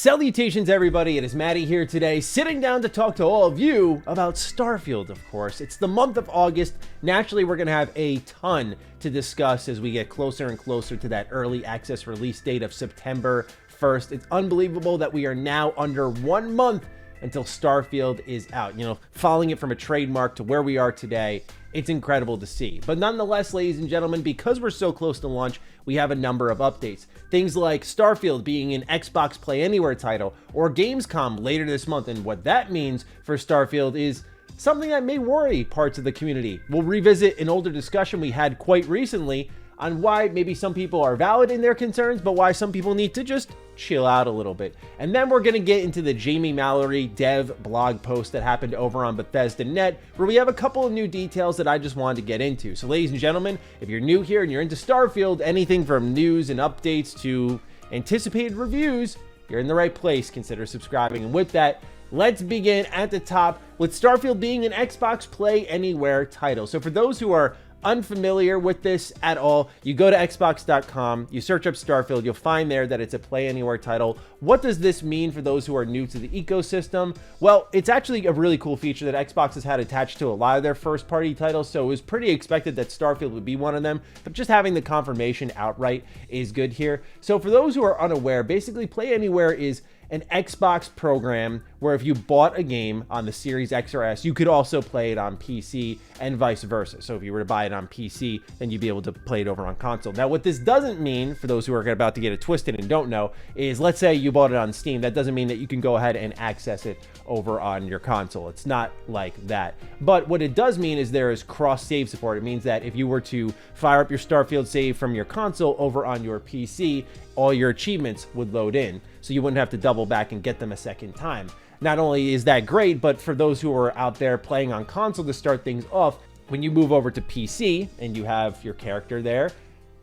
Salutations everybody, it is Matty here today, sitting down to talk to all of you about Starfield, of course. It's the month of August. Naturally, we're going to have a ton to discuss as we get closer and closer to that early access release date of September 1st. It's unbelievable that we are now under 1 month until Starfield is out. You know, following it from a trademark to where we are today, it's incredible to see. But nonetheless, ladies and gentlemen, because we're so close to launch, we have a number of updates. Things like Starfield being an Xbox Play Anywhere title, or Gamescom later this month. And what that means for Starfield is something that may worry parts of the community. We'll revisit an older discussion we had quite recently on why maybe some people are valid in their concerns, but why some people need to just chill out a little bit. And then we're going to get into the Jamie Mallory dev blog post that happened over on Bethesda Net, where we have a couple of new details that I just wanted to get into. So ladies and gentlemen, if you're new here and you're into Starfield, anything from news and updates to anticipated reviews, you're in the right place. Consider subscribing. And with that, let's begin at the top with Starfield being an Xbox Play Anywhere title. So for those who are unfamiliar with this at all, you go to xbox.com, you search up Starfield, you'll find there that it's a Play Anywhere title. What does this mean for those who are new to the ecosystem? Well, it's actually a really cool feature that Xbox has had attached to a lot of their first-party titles, so it was pretty expected that Starfield would be one of them, but just having the confirmation outright is good here. So for those who are unaware, basically Play Anywhere is an Xbox program where if you bought a game on the Series X or S, you could also play it on PC and vice versa. So if you were to buy it on PC, then you'd be able to play it over on console. Now, what this doesn't mean, for those who are about to get it twisted and don't know, is let's say you bought it on Steam. That doesn't mean that you can go ahead and access it over on your console. It's not like that. But what it does mean is there is cross-save support. It means that if you were to fire up your Starfield save from your console over on your PC, all your achievements would load in, so you wouldn't have to double back and get them a second time. Not only is that great, but for those who are out there playing on console to start things off, when you move over to PC and you have your character there,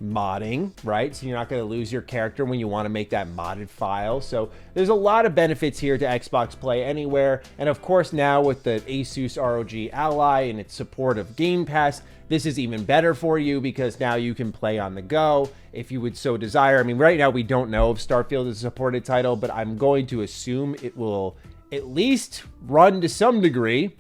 modding, right? So you're not going to lose your character when you want to make that modded file. So there's a lot of benefits here to Xbox Play Anywhere. And of course, now with the Asus ROG Ally and its support of Game Pass, this is even better for you because now you can play on the go if you would so desire. I mean, right now we don't know if Starfield is a supported title, but I'm going to assume it will at least run to some degree.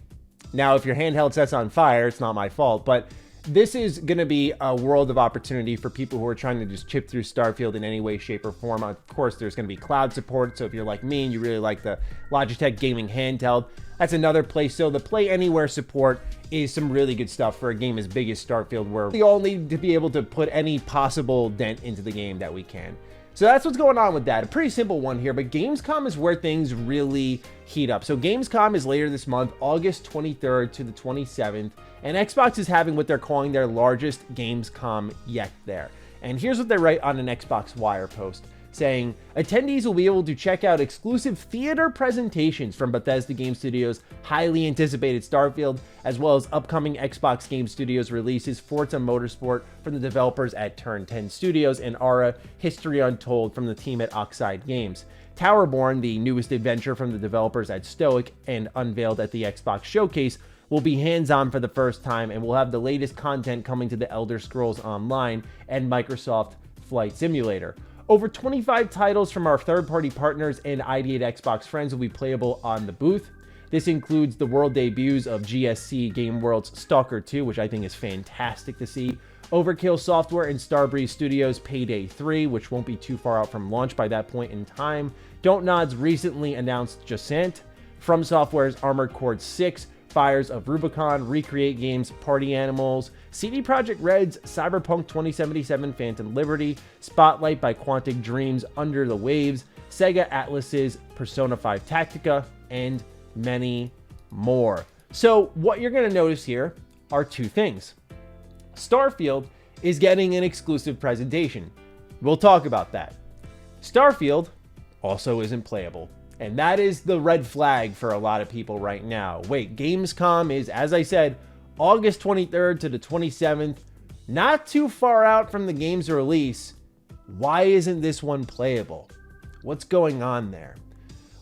Now, if your handheld sets on fire, it's not my fault, but this is going to be a world of opportunity for people who are trying to just chip through Starfield in any way, shape, or form. Of course, there's going to be cloud support, so if you're like me and you really like the Logitech gaming handheld, that's another place. So the Play Anywhere support is some really good stuff for a game as big as Starfield, where we all need to be able to put any possible dent into the game that we can. So that's what's going on with that. A pretty simple one here, but Gamescom is where things really heat up. So Gamescom is later this month, August 23rd to the 27th, and Xbox is having what they're calling their largest Gamescom yet there. And here's what they write on an Xbox Wire post, saying, attendees will be able to check out exclusive theater presentations from Bethesda Game Studios' highly anticipated Starfield, as well as upcoming Xbox Game Studios releases Forza Motorsport from the developers at Turn 10 Studios and Ara History Untold from the team at Oxide Games. Towerborn, the newest adventure from the developers at Stoic and unveiled at the Xbox Showcase, will be hands-on for the first time and will have the latest content coming to the Elder Scrolls Online and Microsoft Flight Simulator. Over 25 titles from our third-party partners and ID at Xbox friends will be playable on the booth. This includes the world debuts of GSC Game World's Stalker 2, which I think is fantastic to see, Overkill Software and Starbreeze Studios' Payday 3, which won't be too far out from launch by that point in time, Don't Nod's recently announced Jacent, From Software's Armored Core 6, Fires of Rubicon, Recreate Games' Party Animals, CD Projekt Red's Cyberpunk 2077 Phantom Liberty, Spotlight by Quantic Dream's Under the Waves, Sega Atlas's Persona 5 Tactica, and many more. So what you're going to notice here are two things. Starfield is getting an exclusive presentation. We'll talk about that. Starfield also isn't playable. And that is the red flag for a lot of people right now. Wait, Gamescom is, as I said, August 23rd to the 27th. Not too far out from the game's release. Why isn't this one playable? What's going on there?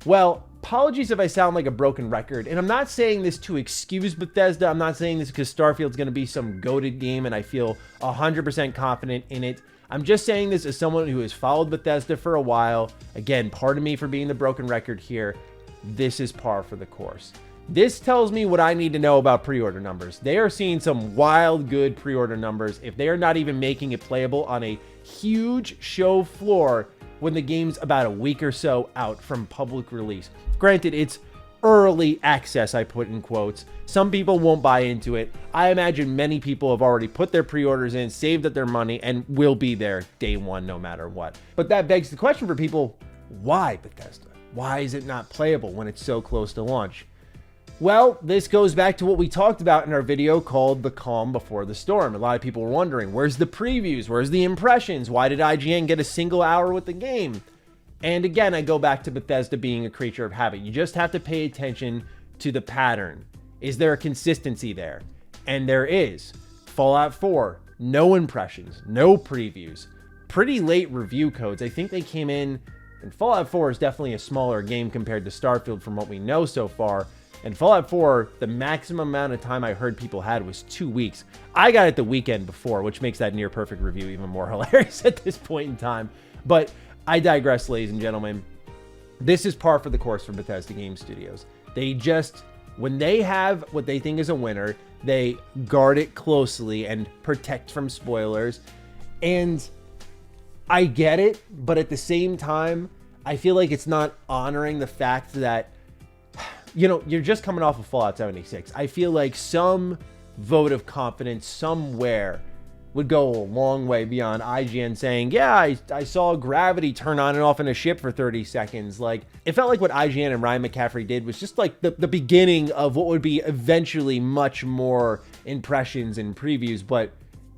Well, apologies if I sound like a broken record. And I'm not saying this to excuse Bethesda. I'm not saying this because Starfield's going to be some goated game and I feel 100% confident in it. I'm just saying this as someone who has followed Bethesda for a while. Again, pardon me for being the broken record here. This is par for the course. This tells me what I need to know about pre-order numbers. They are seeing some wild good pre-order numbers if they are not even making it playable on a huge show floor when the game's about a week or so out from public release. Granted, it's early access, I put in quotes. Some people won't buy into it. I imagine many people have already put their pre-orders in, saved up their money, and will be there day one no matter what. But that begs the question for people, why Bethesda? Why is it not playable when it's so close to launch? Well, this goes back to what we talked about in our video called The Calm Before the Storm. A lot of people were wondering, where's the previews? Where's the impressions? Why did IGN get a single hour with the game? And again, I go back to Bethesda being a creature of habit. You just have to pay attention to the pattern. Is there a consistency there? And there is. Fallout 4, no impressions, no previews, pretty late review codes. I think they came in, and Fallout 4 is definitely a smaller game compared to Starfield from what we know so far. And Fallout 4, the maximum amount of time I heard people had was 2 weeks. I got it the weekend before, which makes that near perfect review even more hilarious at this point in time. But I digress, ladies and gentlemen. This is par for the course for Bethesda Game Studios. They just, when they have what they think is a winner, they guard it closely and protect from spoilers. And I get it, but at the same time, I feel like it's not honoring the fact that, you know, you're just coming off of Fallout 76. I feel like some vote of confidence somewhere would go a long way beyond IGN saying, yeah, I saw gravity turn on and off in a ship for 30 seconds. Like, it felt like what IGN and Ryan McCaffrey did was just like the beginning of what would be eventually much more impressions and previews, but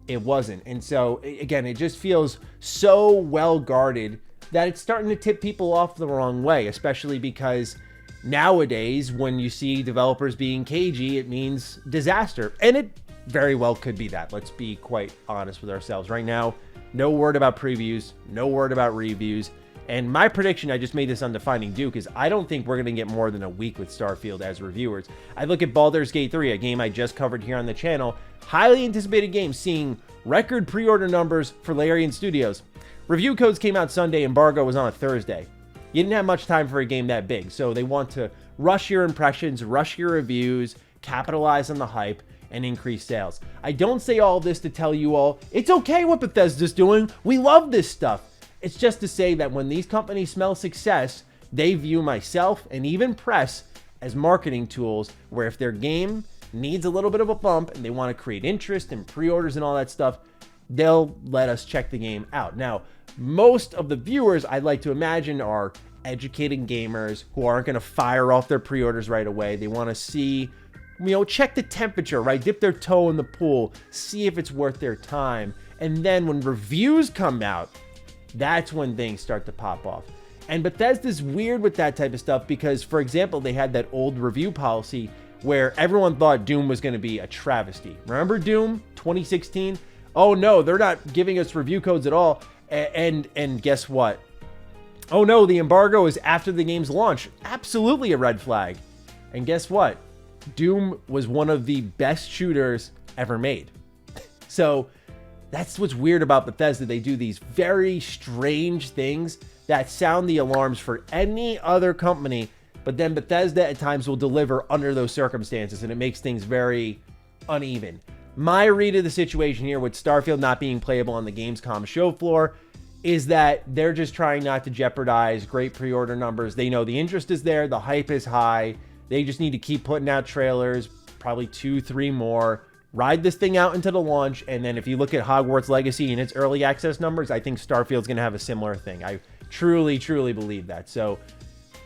it wasn't. And so, again, it just feels so well guarded that it's starting to tip people off the wrong way, especially because nowadays, when you see developers being cagey, it means disaster. And it very well could be that. Let's be quite honest with ourselves. Right now, no word about previews, no word about reviews. And my prediction, I just made this on Defining Duke, is I don't think we're going to get more than a week with Starfield as reviewers. I look at Baldur's Gate 3, a game I just covered here on the channel. Highly anticipated game, seeing record pre-order numbers for Larian Studios. Review codes came out Sunday, embargo was on a Thursday. You didn't have much time for a game that big, so they want to rush your impressions, rush your reviews, capitalize on the hype, and increase sales. I don't say all this to tell you all, it's okay what Bethesda's doing, we love this stuff. It's just to say that when these companies smell success, they view myself and even press as marketing tools, where if their game needs a little bit of a bump and they want to create interest and pre-orders and all that stuff, they'll let us check the game out. Now, most of the viewers, I'd like to imagine, are educated gamers who aren't going to fire off their pre-orders right away. They want to see, you know, check the temperature, right? Dip their toe in the pool, see if it's worth their time. And then when reviews come out, that's when things start to pop off. And Bethesda's weird with that type of stuff because, for example, they had that old review policy where everyone thought Doom was going to be a travesty. Remember Doom 2016? Oh no, they're not giving us review codes at all. And guess what? Oh no, the embargo is after the game's launch. Absolutely a red flag. And guess what? Doom was one of the best shooters ever made. So that's what's weird about Bethesda. They do these very strange things that sound the alarms for any other company, but then Bethesda at times will deliver under those circumstances, and it makes things very uneven. My read of the situation here with Starfield not being playable on the Gamescom show floor is that they're just trying not to jeopardize great pre-order numbers. They know the interest is there, the hype is high. They just need to keep putting out trailers, probably 2-3 more, ride this thing out into the launch, and then if you look at Hogwarts Legacy and its early access numbers, I think Starfield's going to have a similar thing. I truly, truly believe that. So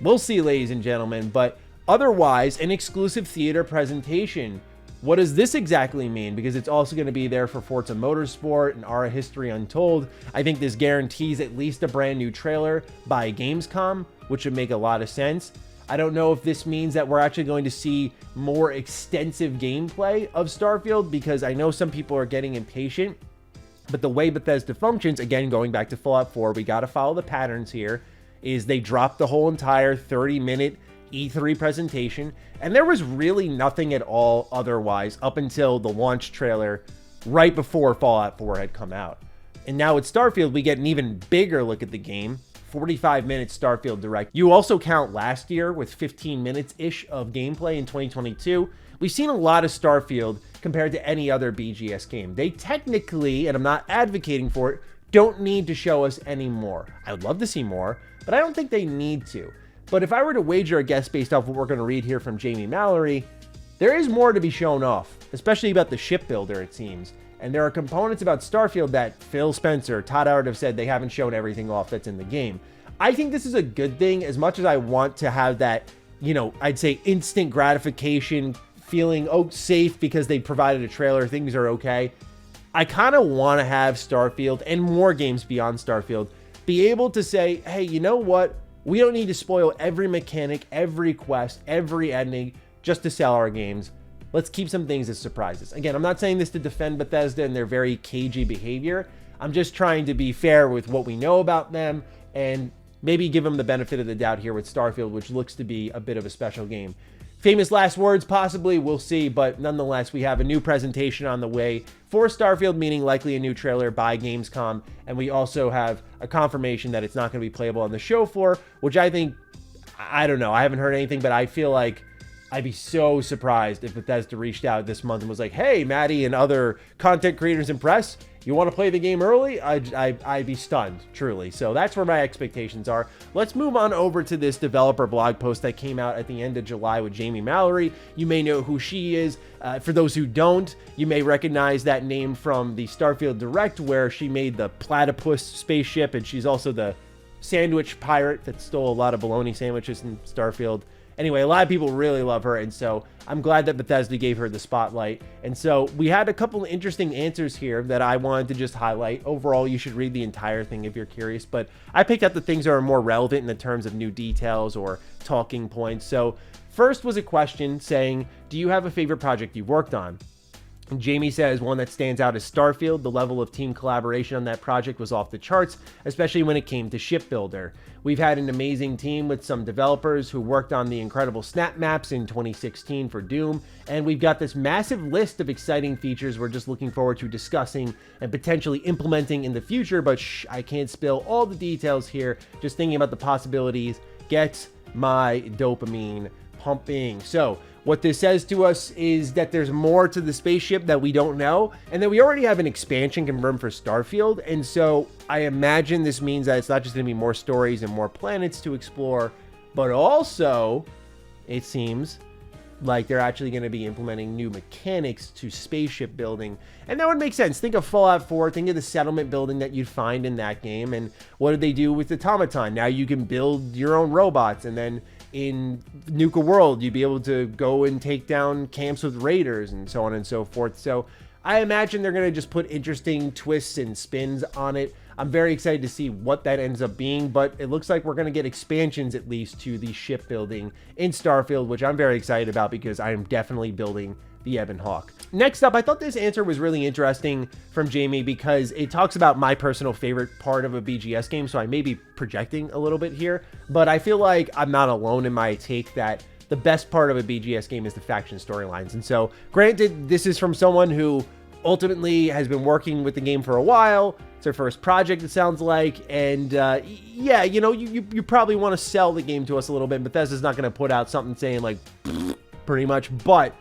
we'll see, ladies and gentlemen. But otherwise, an exclusive theater presentation. What does this exactly mean? Because it's also going to be there for Forza Motorsport and Aura History Untold. I think this guarantees at least a brand new trailer by Gamescom, which would make a lot of sense. I don't know if this means that we're actually going to see more extensive gameplay of Starfield, because I know some people are getting impatient. But the way Bethesda functions, again, going back to Fallout 4, we got to follow the patterns here, is they dropped the whole entire 30-minute E3 presentation, and there was really nothing at all otherwise up until the launch trailer right before Fallout 4 had come out. And now with Starfield, we get an even bigger look at the game. 45 minutes Starfield Direct. You also count last year with 15 minutes-ish of gameplay in 2022. We've seen a lot of Starfield compared to any other BGS game. They technically, and I'm not advocating for it, don't need to show us any more. I would love to see more, but I don't think they need to. But if I were to wager a guess based off what we're going to read here from Jamie Mallory, there is more to be shown off, especially about the shipbuilder, it seems. And there are components about Starfield that Phil Spencer, Todd Howard have said they haven't shown everything off that's in the game. I think this is a good thing, as much as I want to have that, you know, I'd say instant gratification, feeling safe because they provided a trailer, things are okay. I kind of want to have Starfield and more games beyond Starfield be able to say, hey, you know what? We don't need to spoil every mechanic, every quest, every ending just to sell our games. Let's keep some things as surprises. Again, I'm not saying this to defend Bethesda and their very cagey behavior. I'm just trying to be fair with what we know about them and maybe give them the benefit of the doubt here with Starfield, which looks to be a bit of a special game. Famous last words, possibly, we'll see, but nonetheless, we have a new presentation on the way for Starfield, meaning likely a new trailer by Gamescom, and we also have a confirmation that it's not going to be playable on the show floor, which I think, I don't know, I haven't heard anything, but I feel like I'd be so surprised if Bethesda reached out this month and was like, hey, Maddie and other content creators and press, you want to play the game early? I'd be stunned, truly. So that's where my expectations are. Let's move on over to this developer blog post that came out at the end of July with Jamie Mallory. You may know who she is. For those who don't, you may recognize that name from the Starfield Direct, where she made the platypus spaceship, and she's also the sandwich pirate that stole a lot of bologna sandwiches in Starfield. Anyway, a lot of people really love her, and so I'm glad that Bethesda gave her the spotlight. And so we had a couple of interesting answers here that I wanted to just highlight. Overall, you should read the entire thing if you're curious, but I picked out the things that are more relevant in the terms of new details or talking points. So first was a question saying, do you have a favorite project you've worked on? Jamie says one that stands out is Starfield. The level of team collaboration on that project was off the charts, especially when it came to Shipbuilder. We've had an amazing team with some developers who worked on the incredible snap maps in 2016 for Doom, and we've got this massive list of exciting features we're just looking forward to discussing and potentially implementing in the future, but I can't spill all the details here. Just thinking about the possibilities gets my dopamine pumping. So what this says to us is that there's more to the spaceship that we don't know, and that we already have an expansion confirmed for Starfield. And so I imagine this means that it's not just going to be more stories and more planets to explore, but also it seems like they're actually going to be implementing new mechanics to spaceship building. And that would make sense. Think of Fallout 4, think of the settlement building that you'd find in that game. And what did they do with Automaton? Now you can build your own robots, and then in Nuka World, you'd be able to go and take down camps with raiders and so on and so forth. So I imagine they're going to just put interesting twists and spins on it. I'm very excited to see what that ends up being, but it looks like we're going to get expansions at least to the shipbuilding in Starfield, which I'm very excited about because I am definitely building the Ebon Hawk. Next up, I thought this answer was really interesting from Jamie because it talks about my personal favorite part of a BGS game, so I may be projecting a little bit here, but I feel like I'm not alone in my take that the best part of a BGS game is the faction storylines. And so, granted, this is from someone who ultimately has been working with the game for a while. It's their first project, it sounds like, and yeah, you know, you probably want to sell the game to us a little bit. Bethesda's not going to put out something saying like, pretty much, but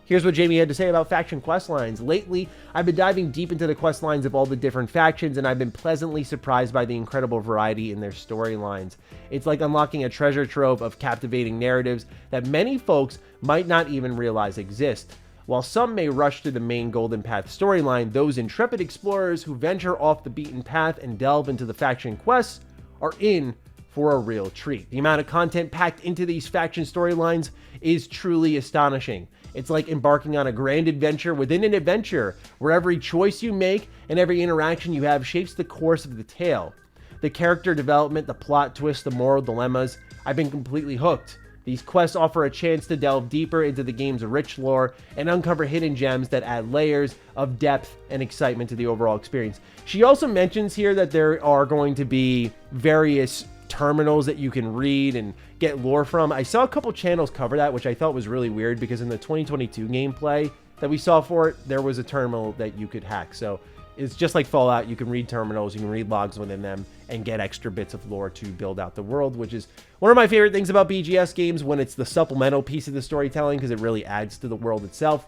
here's what Jamie had to say about faction quest lines. Lately, I've been diving deep into the quest lines of all the different factions, and I've been pleasantly surprised by the incredible variety in their storylines. It's like unlocking a treasure trove of captivating narratives that many folks might not even realize exist. While some may rush to the main Golden Path storyline, those intrepid explorers who venture off the beaten path and delve into the faction quests are in for a real treat. The amount of content packed into these faction storylines is truly astonishing. It's like embarking on a grand adventure within an adventure, where every choice you make and every interaction you have shapes the course of the tale. The character development, the plot twists, the moral dilemmas, I've been completely hooked. These quests offer a chance to delve deeper into the game's rich lore and uncover hidden gems that add layers of depth and excitement to the overall experience. She also mentions here that there are going to be various terminals that you can read and get lore from. I saw a couple channels cover that, which I thought was really weird because in the 2022 gameplay that we saw for it, there was a terminal that you could hack. So It's just like Fallout. You can read terminals, you can read logs within them, and get extra bits of lore to build out the world, which is one of my favorite things about BGS games when it's the supplemental piece of the storytelling, because it really adds to the world itself.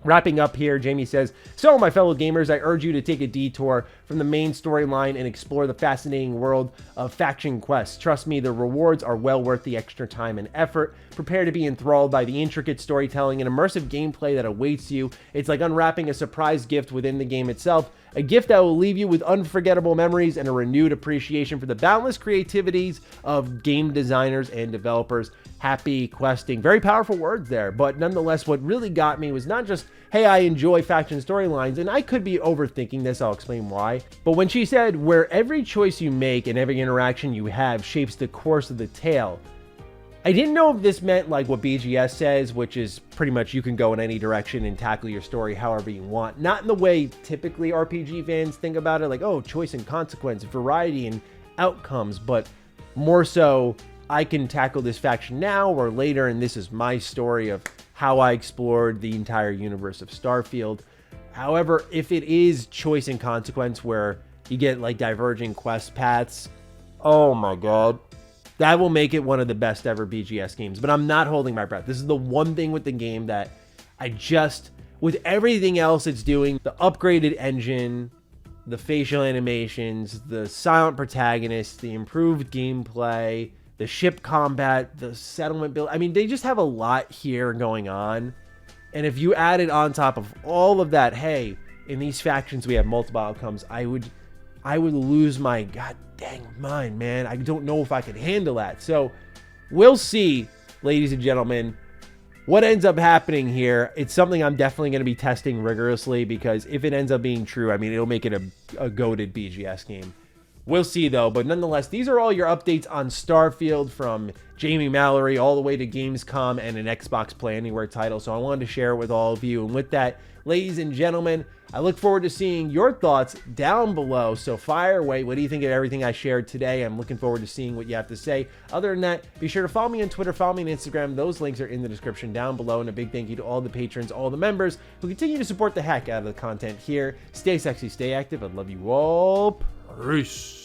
Wrapping up here, Jamie says, so my fellow gamers, I urge you to take a detour from the main storyline and explore the fascinating world of faction quests. Trust me, the rewards are well worth the extra time and effort. Prepare to be enthralled by the intricate storytelling and immersive gameplay that awaits you. It's like unwrapping a surprise gift within the game itself, a gift that will leave you with unforgettable memories and a renewed appreciation for the boundless creativities of game designers and developers. Happy questing. Very powerful words there, but nonetheless, what really got me was not just, hey, I enjoy faction storylines, and I could be overthinking this, I'll explain why, but when she said, where every choice you make and every interaction you have shapes the course of the tale, I didn't know if this meant like what BGS says, which is pretty much you can go in any direction and tackle your story however you want. Not in the way typically RPG fans think about it, like, oh, choice and consequence, variety and outcomes, but more so, I can tackle this faction now or later, and this is my story of how I explored the entire universe of Starfield. However, if it is choice and consequence where you get like diverging quest paths, oh my god, that will make it one of the best ever BGS games. But I'm not holding my breath. This is the one thing with the game that I just, with everything else it's doing, the upgraded engine, the facial animations, the silent protagonist, the improved gameplay, the ship combat, the settlement build. I mean, they just have a lot here going on. And if you added on top of all of that, hey, in these factions we have multiple outcomes, I would lose my god dang mind, man. I don't know if I could handle that. So we'll see, ladies and gentlemen, what ends up happening here. It's something I'm definitely going to be testing rigorously, because if it ends up being true, I mean, it'll make it a goated BGS game. We'll see, though. But nonetheless, these are all your updates on Starfield from Jamie Mallory all the way to Gamescom and an Xbox Play Anywhere title. So I wanted to share it with all of you. And with that, ladies and gentlemen, I look forward to seeing your thoughts down below. So fire away. What do you think of everything I shared today? I'm looking forward to seeing what you have to say. Other than that, be sure to follow me on Twitter, follow me on Instagram. Those links are in the description down below. And a big thank you to all the patrons, all the members who continue to support the heck out of the content here. Stay sexy, stay active. I love you all. Peace.